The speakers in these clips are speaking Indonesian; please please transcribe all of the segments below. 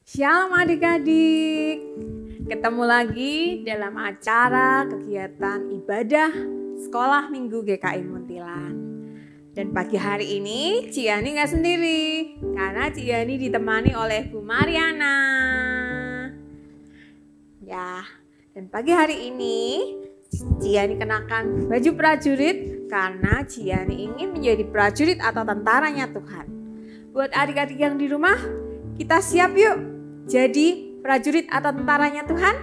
Shalom adik-adik, ketemu lagi dalam acara kegiatan ibadah Sekolah Minggu GKI Muntilan. Dan pagi hari ini Ciani gak sendiri, karena Ciani ditemani oleh Bu Mariana. Ya, dan pagi hari ini Ciani kenakan baju prajurit karena Ciani ingin menjadi prajurit atau tentaranya Tuhan. Buat adik-adik yang di rumah, kita siap yuk jadi prajurit atau tentaranya Tuhan.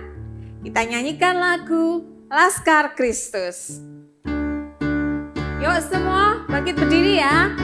Kita nyanyikan lagu Laskar Kristus. Yuk semua bangkit berdiri ya.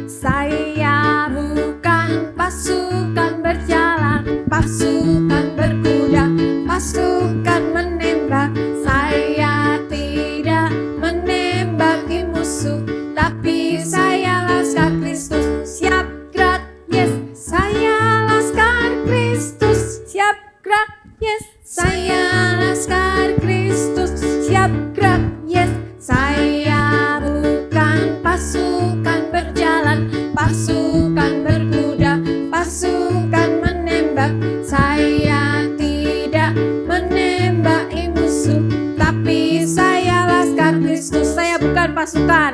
Saya bukan pasukan berjalan, pasukan berkuda, pasukan menembak. Saya tidak menembaki musuh, tapi saya Laskar Kristus. Siap gerak, yes. Saya Laskar Kristus. Siap gerak, yes. Saya Laskar Kristus. Siap gerak, yes. Saya bukan pasukan berjalan, pasukan berkuda, pasukan menembak. Saya tidak menembaki musuh, tapi saya Laskar Kristus. Saya bukan pasukan.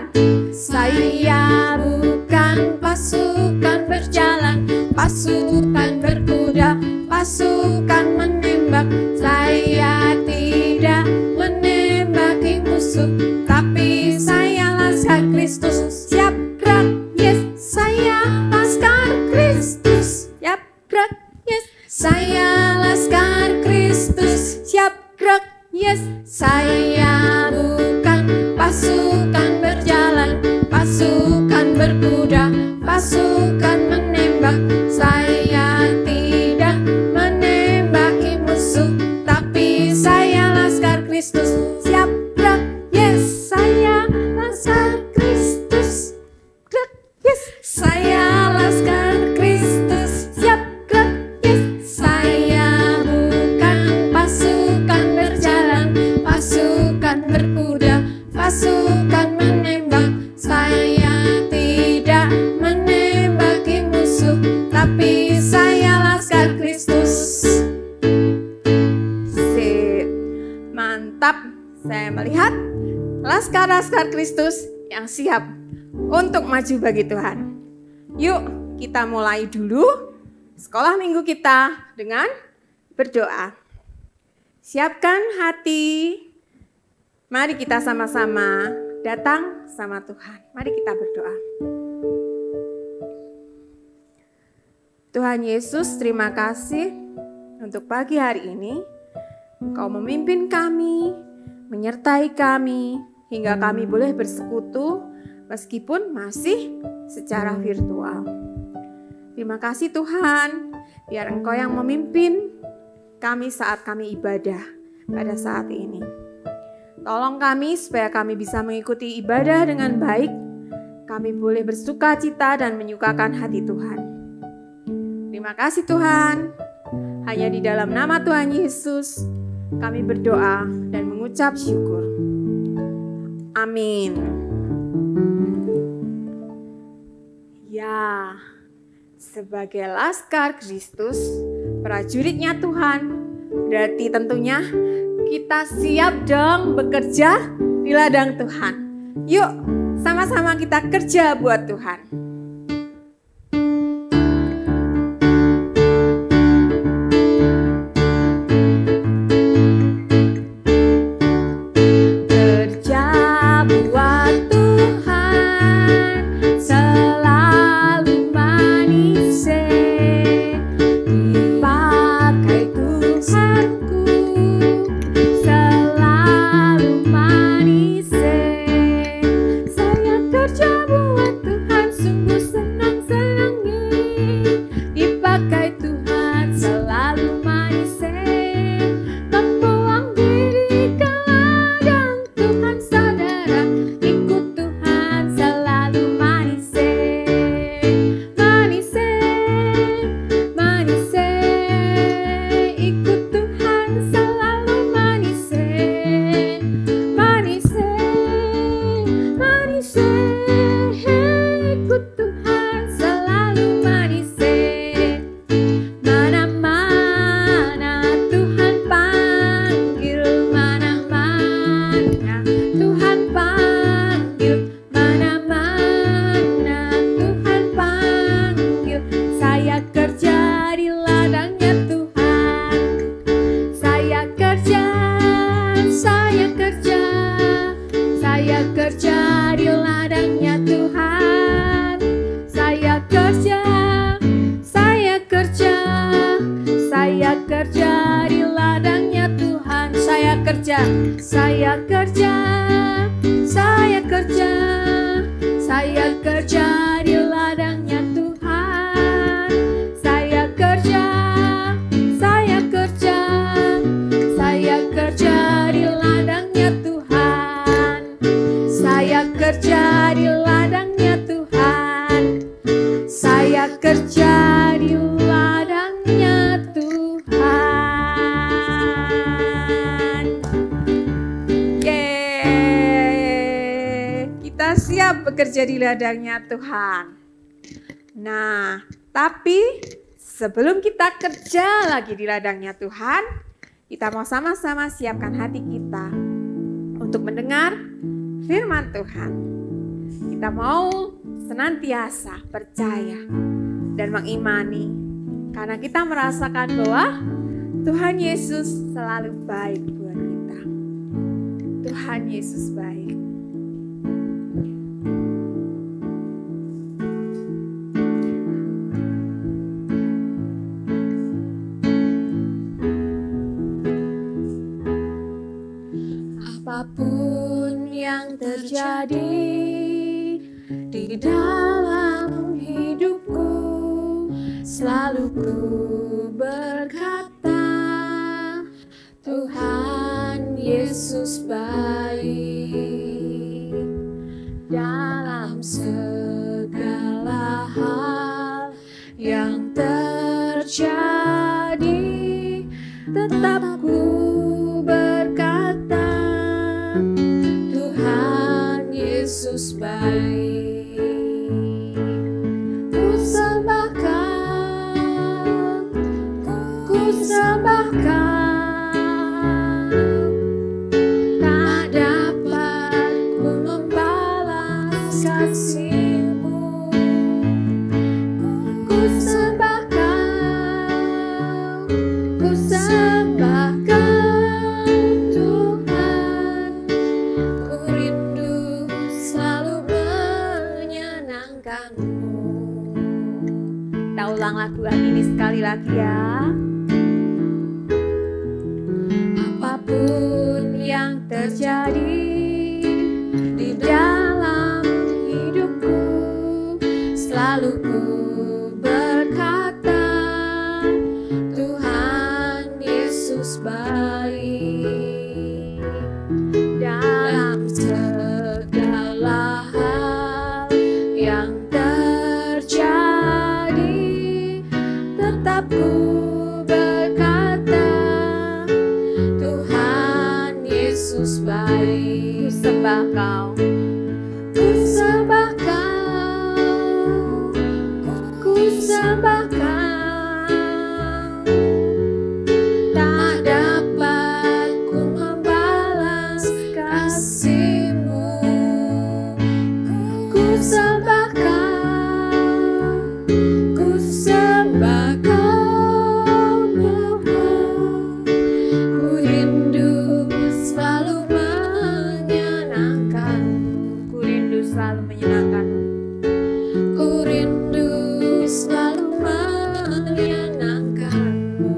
Saya bukan pasukan berjalan, pasukan berkuda, pasukan menembak. Saya tidak menembaki musuh, tapi saya Laskar Kristus. Siap gerak, yes. Saya Laskar Kristus. Siap gerak, yes. Saya Laskar Kristus. Siap gerak, yes. Saya bukan pasukan berjalan, pasukan berkuda, pasukan menembak. Saya tidak menembaki musuh, tapi saya Laskar Kristus. Siap gerak, yes. Saya Laskar Kristus. Gerak, yes. Saya Laskar Kristus. Siap gerak, yes. Saya bukan pasukan berjalan, pasukan berkuda, pasukan menembak. Saya tidak menembaki musuh, tapi saya Laskar Kristus. Sip, mantap. Saya melihat Laskar-Laskar Kristus yang siap untuk maju bagi Tuhan. Yuk kita mulai dulu sekolah minggu kita dengan berdoa. Siapkan hati. Mari kita sama-sama datang sama Tuhan. Mari kita berdoa. Tuhan Yesus, terima kasih untuk pagi hari ini. Engkau memimpin kami, menyertai kami, hingga kami boleh bersekutu meskipun masih secara virtual. Terima kasih Tuhan, biar Engkau yang memimpin kami saat kami ibadah pada saat ini. Tolong kami supaya kami bisa mengikuti ibadah dengan baik. Kami boleh bersuka cita dan menyukakan hati Tuhan. Terima kasih Tuhan. Hanya di dalam nama Tuhan Yesus kami berdoa dan mengucap syukur. Amin. Ya, sebagai Laskar Kristus, prajuritnya Tuhan, berarti tentunya kita siap dong bekerja di ladang Tuhan. Yuk, sama-sama kita kerja buat Tuhan. Kerja buat Tuhan sungguh Saya kerja di ladangnya Tuhan. Saya kerja di ladangnya Tuhan. Saya kerja di ladangnya Tuhan. Saya kerja di ladangnya Tuhan. Yeay, kita siap bekerja di ladangnya Tuhan. Nah, tapi sebelum kita kerja lagi di ladangnya Tuhan, kita mau sama-sama siapkan hati kita untuk mendengar firman Tuhan. Kita mau senantiasa percaya dan mengimani, karena kita merasakan bahwa Tuhan Yesus selalu baik buat kita. Tuhan Yesus baik. Apapun yang terjadi di dalam hidupku, selalu ku berkata, Tuhan Yesus baik. Dalam segala hal yang terjadi, tetap ku berkata, Tuhan Yesus baik. Ku sembahkan, tak dapat ku membalas kasih-Mu. Ku sembahkan Tuhan. Ku rindu selalu menyenangkan-Mu. Kita ulang lagu ini sekali lagi ya. Apapun yang terjadi di dalam hidupku, selalu ku berkata, Tuhan Yesus baik. Dalam segala hal yang terjadi, tetap ku berkata, Tuhan Yesus baik. Ku sembah Kau, ku sembah Kau, ku sembah Kau. Tak dapat ku membalas kasih-Mu. Ku sembah Kau, ku sembah Kau Tuhan. Ku rindu selalu menyenangkan-Mu. Ku rindu selalu menyenangkan-Mu. Ku rindu selalu menyenangkan-Mu.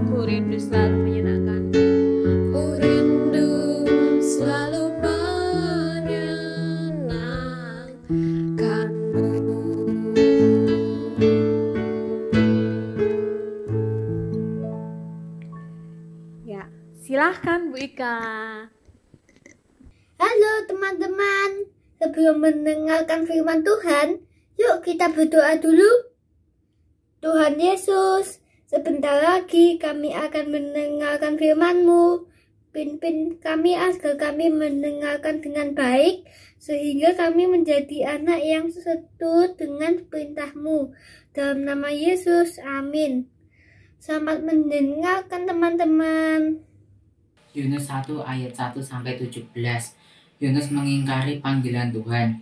Ku rindu selalu menyenangkan-Mu. Ku rindu selalu menyenangkan-Mu. Ya, silahkan Bu Ika. Halo teman-teman, sebelum mendengarkan firman Tuhan, yuk kita berdoa dulu. Tuhan Yesus, sebentar lagi kami akan mendengarkan firman-Mu. Pimpin kami agar kami mendengarkan dengan baik, sehingga kami menjadi anak yang seturut dengan perintah-Mu. Dalam nama Yesus, amin. Selamat mendengarkan teman-teman. Yunus 1 ayat 1-17. Yunus mengingkari panggilan Tuhan.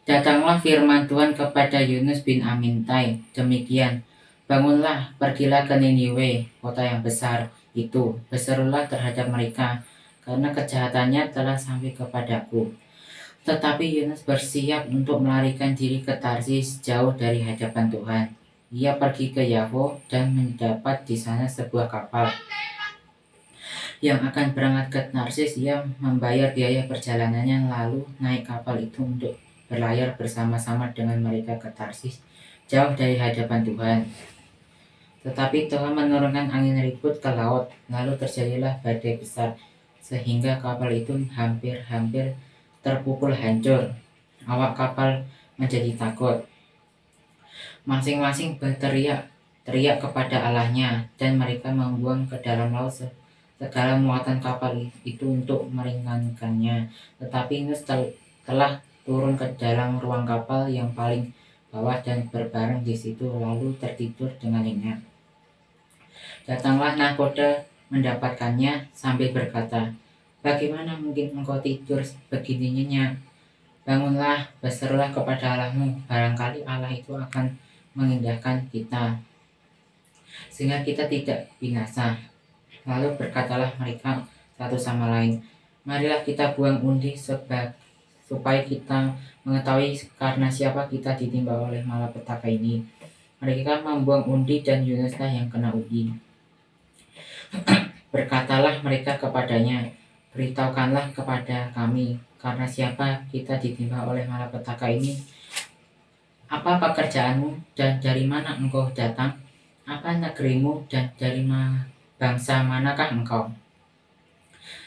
Datanglah firman Tuhan kepada Yunus bin Amintai, demikian, bangunlah, pergilah ke Niniwe, kota yang besar itu, berserulah terhadap mereka, karena kejahatannya telah sampai kepadaku. Tetapi Yunus bersiap untuk melarikan diri ke Tarsis, jauh dari hadapan Tuhan. Ia pergi ke Yafo dan mendapat di sana sebuah kapal yang akan berangkat ke Tarsis. Ia membayar biaya perjalanannya, lalu naik kapal itu untuk berlayar bersama-sama dengan mereka ke Tarsis, jauh dari hadapan Tuhan. Tetapi Tuhan menurunkan angin ribut ke laut, lalu terjadilah badai besar, sehingga kapal itu hampir-hampir terpukul hancur. Awak kapal menjadi takut. Masing-masing berteriak kepada Allahnya, dan mereka membuang ke dalam laut segala muatan kapal itu untuk meringankannya. Tetapi Yunus telah turun ke dalam ruang kapal yang paling bawah dan berbaring di situ, lalu tertidur dengan nyenyak. Datanglah nahkoda mendapatkannya sambil berkata, "Bagaimana mungkin engkau tidur begini nyenyak? Bangunlah, berserulah kepada Allahmu, barangkali Allah itu akan mengindahkan kita, sehingga kita tidak binasa." Lalu berkatalah mereka satu sama lain, "Marilah kita buang undi supaya kita mengetahui karena siapa kita ditimpa oleh malapetaka ini." Mereka membuang undi dan Yunuslah yang kena undi. Berkatalah mereka kepadanya, "Beritahukanlah kepada kami, karena siapa kita ditimpa oleh malapetaka ini. Apa pekerjaanmu dan dari mana engkau datang? Apa negerimu dan dari bangsa manakah engkau?"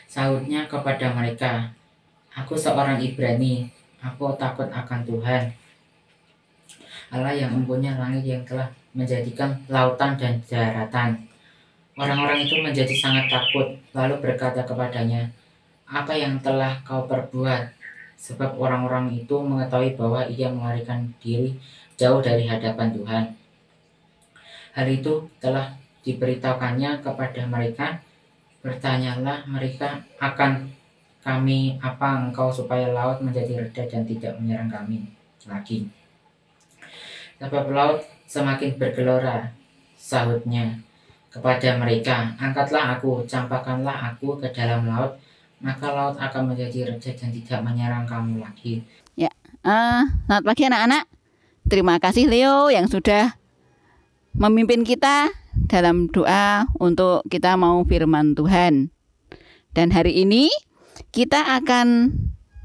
Sahutnya kepada mereka, "Aku seorang Ibrani, aku takut akan Tuhan, Allah yang mempunyai langit yang telah menjadikan lautan dan daratan." Orang-orang itu menjadi sangat takut, lalu berkata kepadanya, "Apa yang telah kau perbuat?" Sebab orang-orang itu mengetahui bahwa ia melarikan diri jauh dari hadapan Tuhan. Hal itu telah diberitahukannya kepada mereka. Bertanyalah mereka akan kami apa engkau supaya laut menjadi reda dan tidak menyerang kami lagi. Sebab laut semakin bergelora, sahutnya kepada mereka, "Angkatlah aku, campakkanlah aku ke dalam laut, maka laut akan menjadi reda dan tidak menyerang kamu lagi." Ya, selamat pagi anak-anak. Terima kasih Leo yang sudah memimpin kita dalam doa untuk kita mau firman Tuhan. Dan hari ini kita akan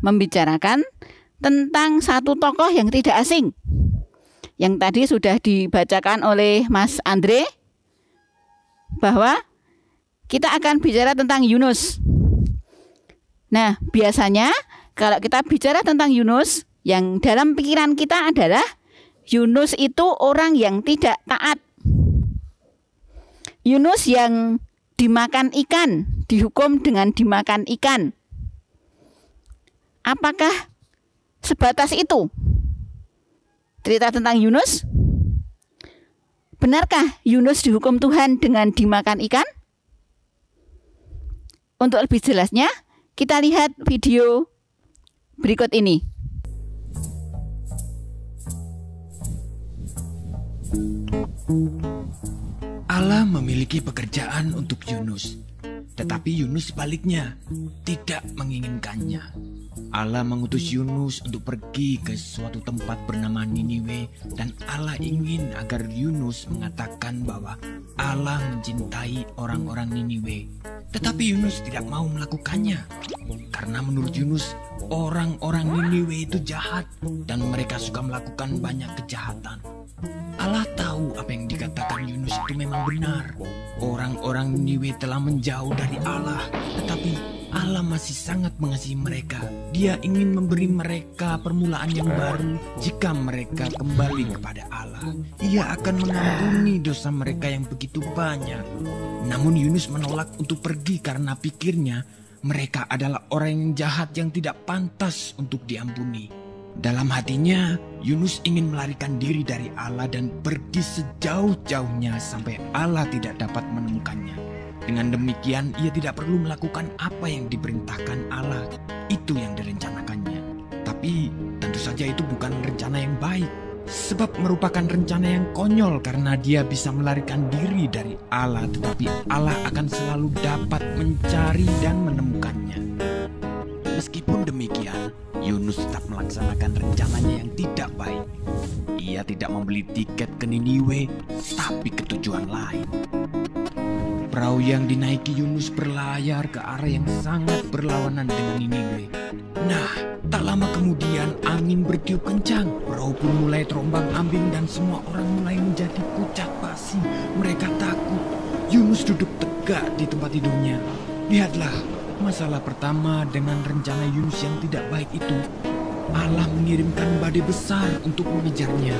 membicarakan tentang satu tokoh yang tidak asing, yang tadi sudah dibacakan oleh Mas Andre, bahwa kita akan bicara tentang Yunus. Nah, biasanya kalau kita bicara tentang Yunus, yang dalam pikiran kita adalah Yunus itu orang yang tidak taat. Yunus yang dimakan ikan, dihukum dengan dimakan ikan. Apakah sebatas itu cerita tentang Yunus? Benarkah Yunus dihukum Tuhan dengan dimakan ikan? Untuk lebih jelasnya, kita lihat video berikut ini. Allah memiliki pekerjaan untuk Yunus, tetapi Yunus sebaliknya tidak menginginkannya. Allah mengutus Yunus untuk pergi ke suatu tempat bernama Niniwe, dan Allah ingin agar Yunus mengatakan bahwa Allah mencintai orang-orang Niniwe. Tetapi Yunus tidak mau melakukannya, karena menurut Yunus orang-orang Niniwe itu jahat dan mereka suka melakukan banyak kejahatan. Allah tahu apa yang dikatakan Yunus itu memang benar. Orang-orang Niniwe telah menjauh dari Allah, tetapi Allah masih sangat mengasihi mereka. Dia ingin memberi mereka permulaan yang baru jika mereka kembali kepada Allah. Ia akan mengampuni dosa mereka yang begitu banyak. Namun Yunus menolak untuk pergi karena pikirnya mereka adalah orang yang jahat yang tidak pantas untuk diampuni. Dalam hatinya, Yunus ingin melarikan diri dari Allah dan pergi sejauh-jauhnya sampai Allah tidak dapat menemukannya. Dengan demikian, ia tidak perlu melakukan apa yang diperintahkan Allah. Itu yang direncanakannya. Tapi tentu saja itu bukan rencana yang baik. Sebab merupakan rencana yang konyol karena dia bisa melarikan diri dari Allah. Tetapi Allah akan selalu dapat mencari dan menemukannya. Meskipun demikian, Yunus tetap melaksanakan rencananya yang tidak baik. Ia tidak membeli tiket ke Niniwe, tapi ke tujuan lain. Perahu yang dinaiki Yunus berlayar ke arah yang sangat berlawanan dengan Niniwe. Nah, Tak lama kemudian angin bertiup kencang, perahu pun mulai terombang-ambing dan semua orang mulai menjadi pucat pasi. Mereka takut. Yunus duduk tegak di tempat tidurnya. Lihatlah, masalah pertama dengan rencana Yunus yang tidak baik itu. Allah mengirimkan badai besar untuk mengejarnya.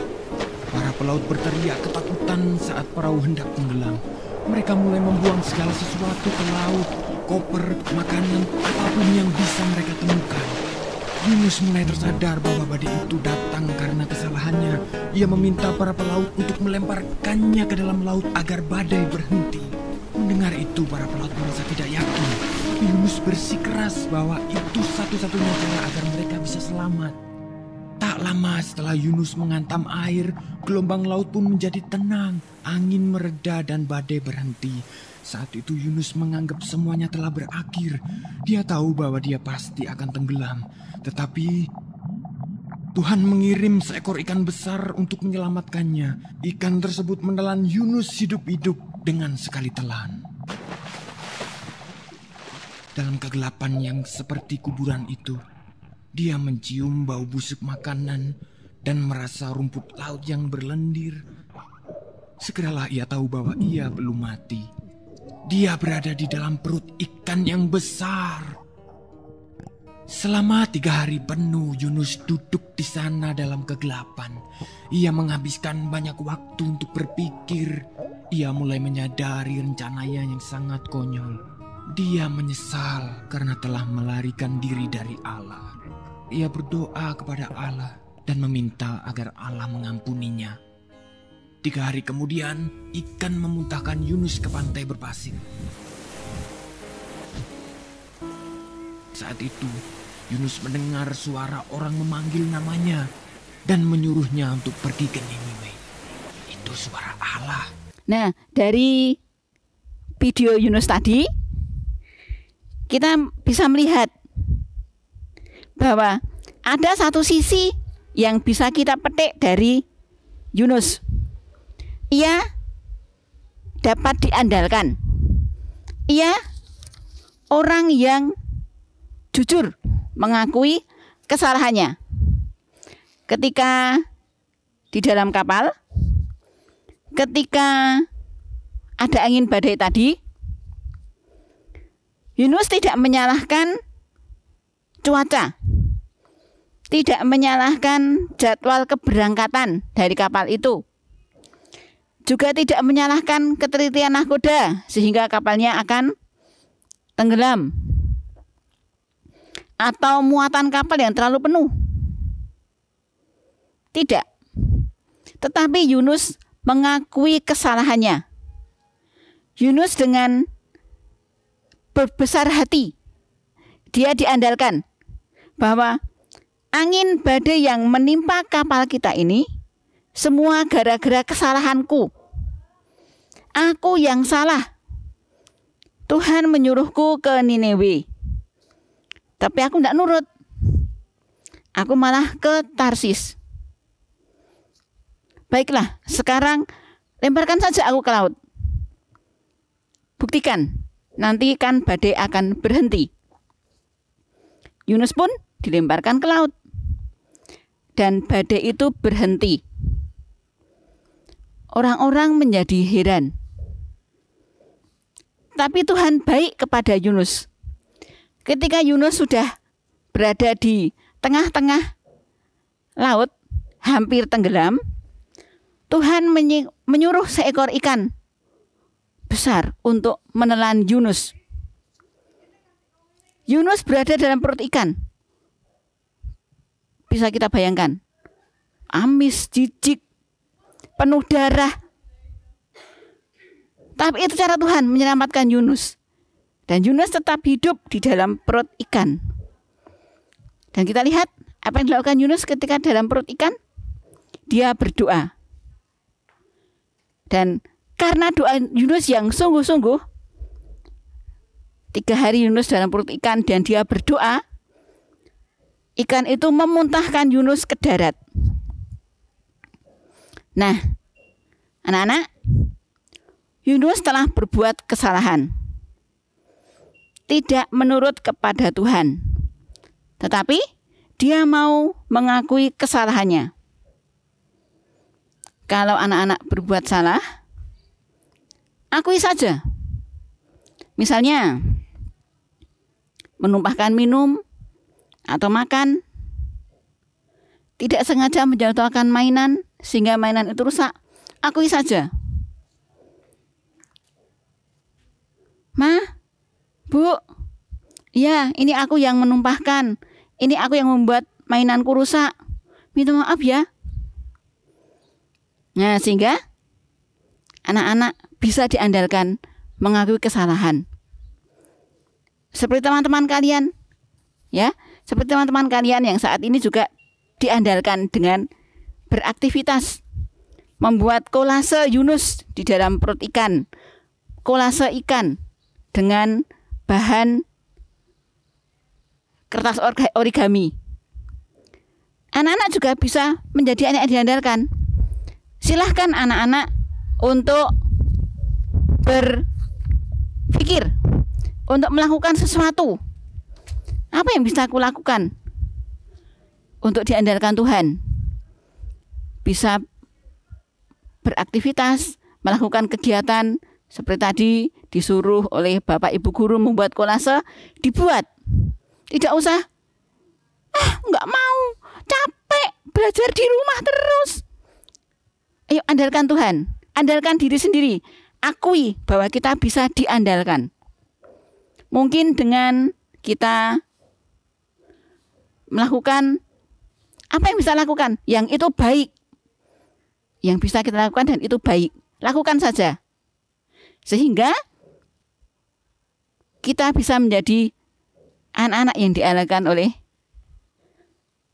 Para pelaut berteriak ketakutan saat perahu hendak tenggelam. Mereka mulai membuang segala sesuatu ke laut, koper, makanan, apapun yang bisa mereka temukan. Yunus mulai tersadar bahwa badai itu datang karena kesalahannya. Ia meminta para pelaut untuk melemparkannya ke dalam laut agar badai berhenti. Mendengar itu, para pelaut merasa tidak yakin. Yunus bersikeras bahwa itu satu-satunya cara agar mereka bisa selamat. Tak lama setelah Yunus menghantam air, gelombang laut pun menjadi tenang. Angin mereda dan badai berhenti. Saat itu Yunus menganggap semuanya telah berakhir. Dia tahu bahwa dia pasti akan tenggelam. Tetapi Tuhan mengirim seekor ikan besar untuk menyelamatkannya. Ikan tersebut menelan Yunus hidup-hidup dengan sekali telan. Dalam kegelapan yang seperti kuburan itu, dia mencium bau busuk makanan dan merasa rumput laut yang berlendir. Segeralah ia tahu bahwa ia belum mati. Dia berada di dalam perut ikan yang besar. Selama 3 hari penuh Yunus duduk di sana dalam kegelapan. Ia menghabiskan banyak waktu untuk berpikir. Ia mulai menyadari rencananya yang sangat konyol. Dia menyesal karena telah melarikan diri dari Allah. Ia berdoa kepada Allah dan meminta agar Allah mengampuninya. 3 hari kemudian, ikan memuntahkan Yunus ke pantai berpasir. Saat itu, Yunus mendengar suara orang memanggil namanya dan menyuruhnya untuk pergi ke Niniwe. Itu suara Allah. Nah, dari video Yunus tadi, kita bisa melihat bahwa ada satu sisi yang bisa kita petik dari Yunus. Ia dapat diandalkan. Ia orang yang jujur mengakui kesalahannya. Ketika di dalam kapal, ketika ada angin badai tadi, Yunus tidak menyalahkan cuaca, tidak menyalahkan jadwal keberangkatan dari kapal itu, juga tidak menyalahkan ketelitian nahkoda sehingga kapalnya akan tenggelam, atau muatan kapal yang terlalu penuh. Tidak. Tetapi Yunus mengakui kesalahannya. Yunus dengan berbesar hati, dia diandalkan bahwa angin badai yang menimpa kapal kita ini semua gara-gara kesalahanku. Aku yang salah. Tuhan menyuruhku ke Niniwe, tapi aku tidak nurut. Aku malah ke Tarsis. Baiklah, sekarang lemparkan saja aku ke laut. Buktikan, nanti kan badai akan berhenti. Yunus pun dilemparkan ke laut. Dan badai itu berhenti. Orang-orang menjadi heran. Tapi Tuhan baik kepada Yunus. Ketika Yunus sudah berada di tengah-tengah laut, hampir tenggelam, Tuhan menyuruh seekor ikan besar untuk menelan Yunus. Yunus berada dalam perut ikan. Bisa kita bayangkan, amis, jijik, penuh darah. Tapi itu cara Tuhan menyelamatkan Yunus. Dan Yunus tetap hidup di dalam perut ikan. Dan kita lihat apa yang dilakukan Yunus ketika dalam perut ikan. Dia berdoa. Dan karena doa Yunus yang sungguh-sungguh, 3 hari Yunus dalam perut ikan dan dia berdoa, ikan itu memuntahkan Yunus ke darat. Nah, anak-anak, Yunus telah berbuat kesalahan. Tidak menurut kepada Tuhan. Tetapi dia mau mengakui kesalahannya. Kalau anak-anak berbuat salah, akui saja. Misalnya, menumpahkan minum atau makan, tidak sengaja menjatuhkan mainan sehingga mainan itu rusak, akui saja. Ma, Bu, ya ini aku yang menumpahkan, ini aku yang membuat mainanku rusak, minta maaf ya. Nah, sehingga anak-anak bisa diandalkan mengakui kesalahan. Seperti teman-teman kalian, ya, seperti teman-teman kalian yang saat ini juga diandalkan dengan beraktivitas, membuat kolase Yunus di dalam perut ikan, kolase ikan dengan bahan kertas origami. Anak-anak juga bisa menjadi anak yang diandalkan. Silahkan anak-anak untuk berpikir, untuk melakukan sesuatu. Apa yang bisa aku lakukan untuk diandalkan Tuhan? Bisa beraktivitas, melakukan kegiatan seperti tadi disuruh oleh Bapak Ibu guru membuat kolase, dibuat. Tidak usah, nggak mau, capek, belajar di rumah terus. Ayo andalkan Tuhan, andalkan diri sendiri. Akui bahwa kita bisa diandalkan. Mungkin dengan kita melakukan apa yang bisa lakukan, yang itu baik. Yang bisa kita lakukan dan itu baik. Lakukan saja. Sehingga kita bisa menjadi anak-anak yang diandalkan oleh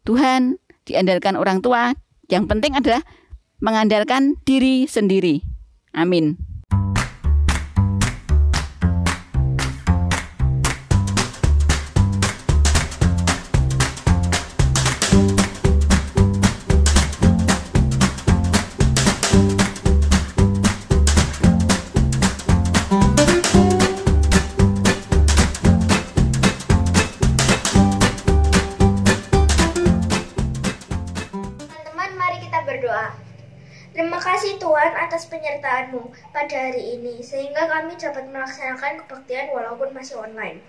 Tuhan, diandalkan orang tua. Yang penting adalah mengandalkan diri sendiri. Amin. Terima kasih Tuhan atas penyertaan-Mu pada hari ini, sehingga kami dapat melaksanakan kebaktian walaupun masih online.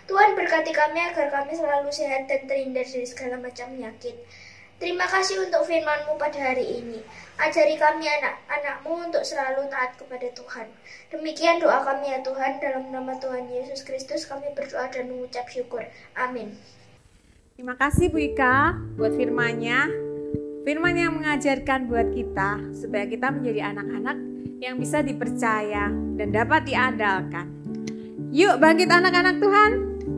Tuhan berkati kami agar kami selalu sehat dan terhindar dari segala macam penyakit. Terima kasih untuk firman-Mu pada hari ini. Ajari kami anak-anak-Mu untuk selalu taat kepada Tuhan. Demikian doa kami ya Tuhan, dalam nama Tuhan Yesus Kristus kami berdoa dan mengucap syukur. Amin. Terima kasih Bu Ika buat firman-Nya. Firman yang mengajarkan buat kita supaya kita menjadi anak-anak yang bisa dipercaya dan dapat diandalkan. Yuk bangkit anak-anak Tuhan,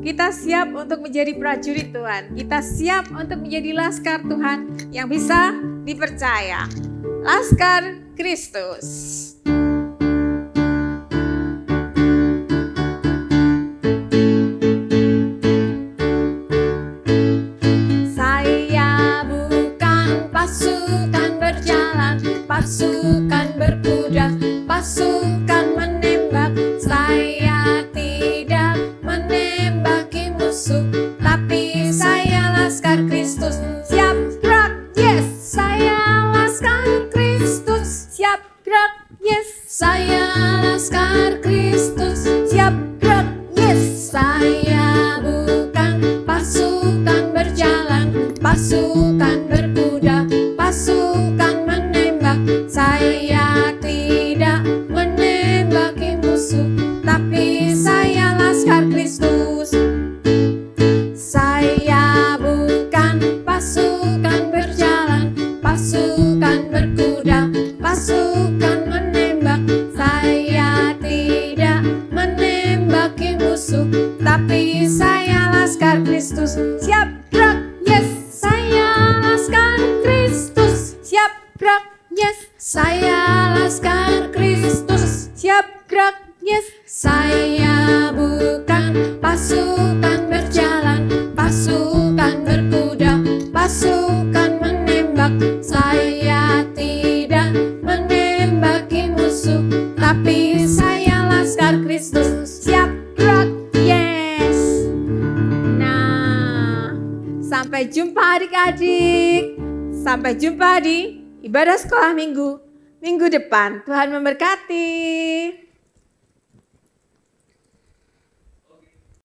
kita siap untuk menjadi prajurit Tuhan. Kita siap untuk menjadi laskar Tuhan yang bisa dipercaya. Laskar Kristus. Pasukan berkuda, pasukan menembak. Saya tidak menembaki musuh, tapi saya laskar Kristus. Siap gerak, yes. Saya laskar Kristus. Siap gerak, yes. Saya laskar Kristus. Siap gerak, yes. Saya bukan pasukan berjalan, pasukan berkuda, pasukan menembak. Saya tidak menembaki musuh, tapi saya laskar Kristus. Saya bukan pasukan berjalan, pasukan berkuda, pasukan menembak. Saya tidak menembaki musuh, tapi saya laskar Kristus. Siap gerak, yes. Saya laskar Kristus. Siap gerak, yes. Saya laskar Kristus. Siap gerak, yes. Saya bukan pasukan berjalan, pasukan berkuda, pasukan menembak. Saya tidak menembaki musuh, tapi saya laskar Kristus. Siap gerak, yes. Nah, Sampai jumpa adik-adik. Sampai jumpa di ibadah sekolah minggu depan. Tuhan memberkati.